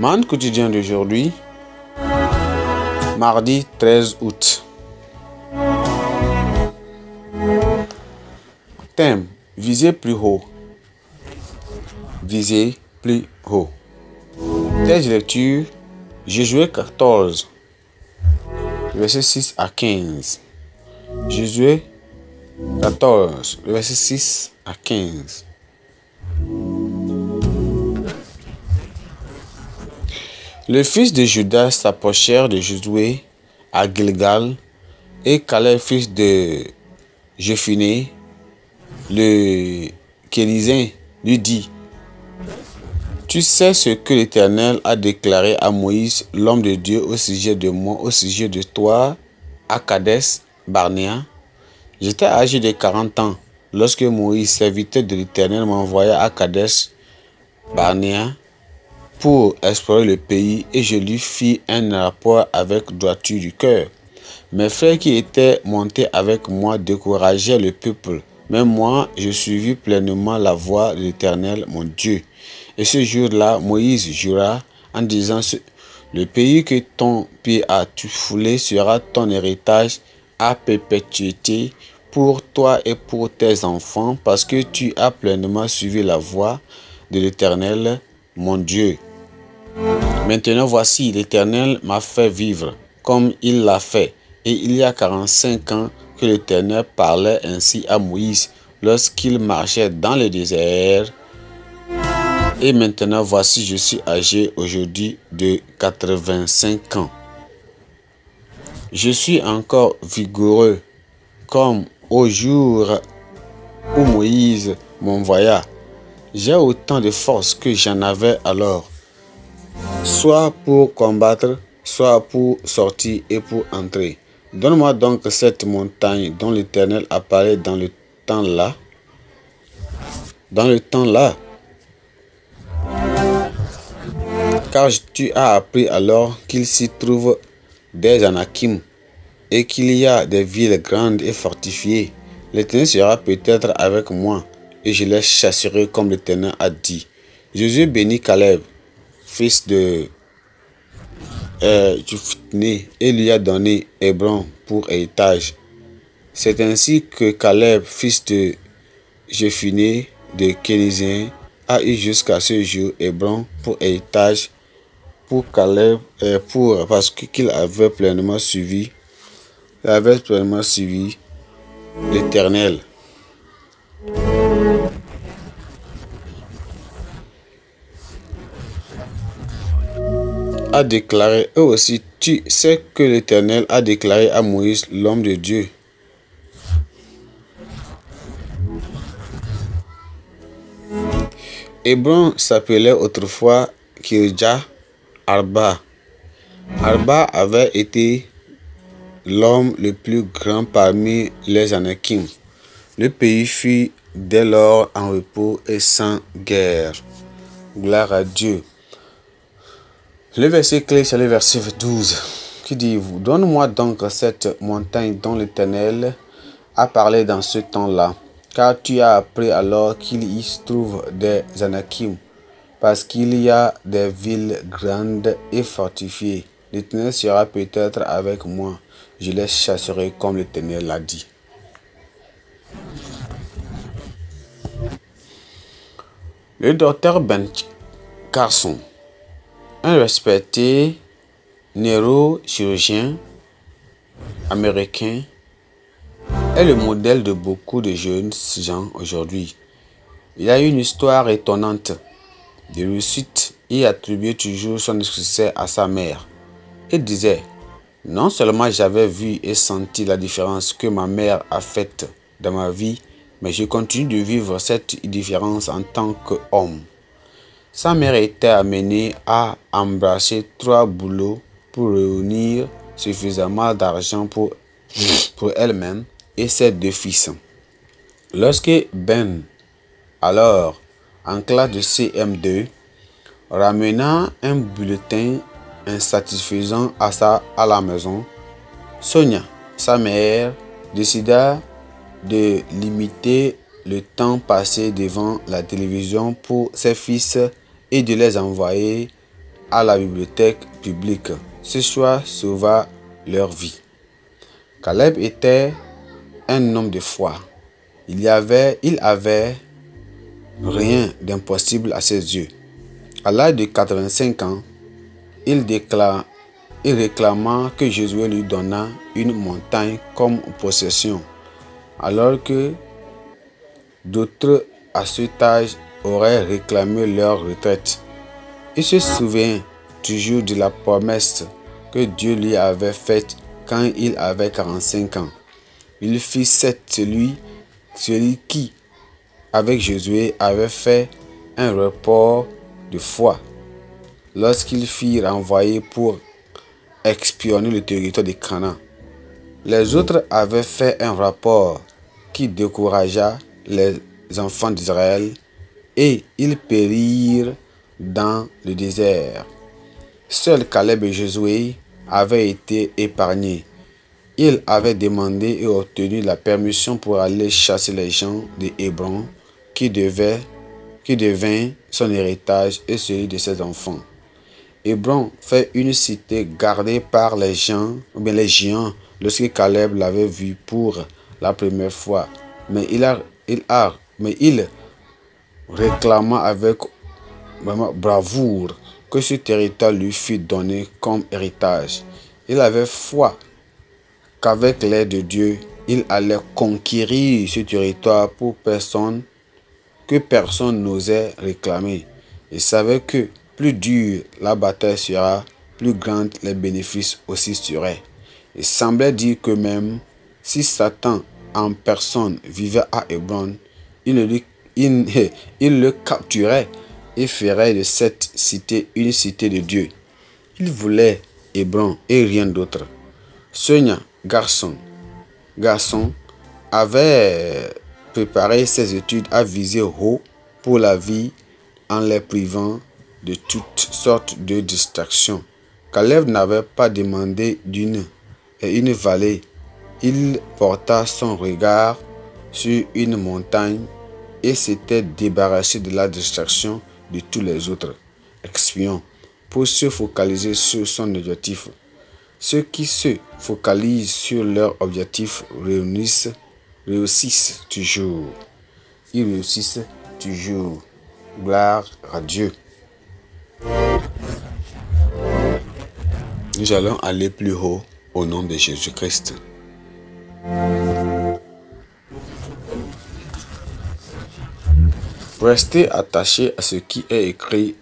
Monde quotidien d'aujourd'hui, mardi 13 août. Thème, viser plus haut. Viser plus haut. Texte de lecture, Josué 14, verset 6 à 15. Josué 14, verset 6 à 15. Les fils de Judas s'approchèrent de Josué à Gilgal, et Caleb, fils de Jephunnée, le Kénizien, lui dit: Tu sais ce que l'Éternel a déclaré à Moïse, l'homme de Dieu, au sujet de moi, au sujet de toi, à Kadès Barnéa. J'étais âgé de 40 ans lorsque Moïse, serviteur de l'Éternel, m'envoya à Kadès Barnéa pour explorer le pays, et je lui fis un rapport avec droiture du cœur. Mes frères qui étaient montés avec moi décourageaient le peuple, mais moi je suivis pleinement la voie de l'Éternel mon Dieu. Et ce jour-là, Moïse jura en disant: Le pays que ton pied a foulé sera ton héritage à perpétuité pour toi et pour tes enfants, parce que tu as pleinement suivi la voie de l'Éternel mon Dieu. Maintenant voici, l'Éternel m'a fait vivre comme il l'a fait, et il y a 45 ans que l'Éternel parlait ainsi à Moïse lorsqu'il marchait dans le désert. Et maintenant voici, je suis âgé aujourd'hui de 85 ans. Je suis encore vigoureux comme au jour où Moïse m'envoya. J'ai autant de force que j'en avais alors, soit pour combattre, soit pour sortir et pour entrer. Donne-moi donc cette montagne dont l'Éternel a parlé dans le temps-là. Car tu as appris alors qu'il s'y trouve des Anakim et qu'il y a des villes grandes et fortifiées. L'Éternel sera peut-être avec moi, et je les chasserai comme l'Éternel a dit. Josué bénit Caleb, fils de Jephunnée, et lui a donné Hébron pour héritage. C'est ainsi que Caleb, fils de Jephunnée, de Kénizien, a eu jusqu'à ce jour Hébron pour héritage pour Caleb, parce qu'il avait pleinement suivi l'Éternel. A déclaré, eux aussi, tu sais que l'Éternel a déclaré à Moïse, l'homme de Dieu. Hébron s'appelait autrefois Kirjat Arba. Arba avait été l'homme le plus grand parmi les Anakim. Le pays fut dès lors en repos et sans guerre. Gloire à Dieu. Le verset clé, c'est le verset 12 qui dit: Donne-moi donc cette montagne dont l'Éternel a parlé dans ce temps-là, car tu as appris alors qu'il y se trouve des Anakim, parce qu'il y a des villes grandes et fortifiées. L'Éternel sera peut-être avec moi, je les chasserai comme l'Éternel l'a dit. Le docteur Ben Carson, un respecté neurochirurgien américain, est le modèle de beaucoup de jeunes gens aujourd'hui. Il a une histoire étonnante de réussite et attribuait toujours son succès à sa mère. Il disait: Non seulement j'avais vu et senti la différence que ma mère a faite dans ma vie, mais je continue de vivre cette différence en tant qu'homme. Sa mère était amenée à embrasser 3 boulots pour réunir suffisamment d'argent pour elle-même et ses 2 fils. Lorsque Ben, alors en classe de CM2, ramena un bulletin insatisfaisant à la maison, Sonia, sa mère, décida de limiter le temps passé devant la télévision pour ses fils et de les envoyer à la bibliothèque publique. Ce choix sauva leur vie. Caleb était un homme de foi. Il avait rien d'impossible à ses yeux. À l'âge de 85 ans, il réclama que Josué lui donnât une montagne comme possession, alors que d'autres à cet âge auraient réclamé leur retraite. Il se souvient toujours de la promesse que Dieu lui avait faite quand il avait 45 ans. Il fit celui qui, avec Josué, avait fait un report de foi lorsqu'il fut renvoyé pour expionner le territoire de Canaan. Les autres avaient fait un rapport qui découragea les enfants d'Israël et ils périrent dans le désert. Seuls Caleb et Josué avaient été épargnés. Ils avaient demandé et obtenu la permission pour aller chasser les gens de Hébron qui devint son héritage et celui de ses enfants. Hébron fait une cité gardée par les géants lorsque Caleb l'avait vu pour la première fois. Mais il réclama avec bravoure que ce territoire lui fût donné comme héritage. Il avait foi qu'avec l'aide de Dieu, il allait conquérir ce territoire que personne n'osait réclamer. Il savait que plus dure la bataille sera, plus grands les bénéfices aussi seraient. Il semblait dire que même si Satan en personne vivait à Hébron, il le capturait et ferait de cette cité une cité de Dieu. Il voulait Hébron et rien d'autre. Ce garçon avait préparé ses études à viser haut pour la vie en les privant de toutes sortes de distractions. Caleb n'avait pas demandé une vallée. Il porta son regard sur une montagne et s'était débarrassé de la distraction de tous les autres espions pour se focaliser sur son objectif. Ceux qui se focalisent sur leur objectif réussissent toujours. Ils réussissent toujours. Gloire à Dieu. Nous allons aller plus haut au nom de Jésus-Christ. Restez attachés à ce qui est écrit,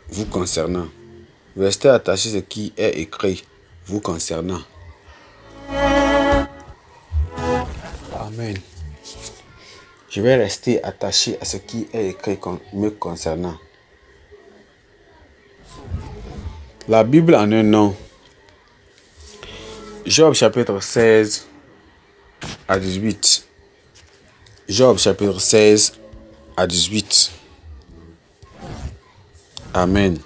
vous concernant. Restez attachés à ce qui est écrit vous concernant. Amen. Je vais rester attaché à ce qui est écrit me concernant. La Bible en un nom. Job chapitre 16 à 18. Job chapitre 16 à 18. Amen.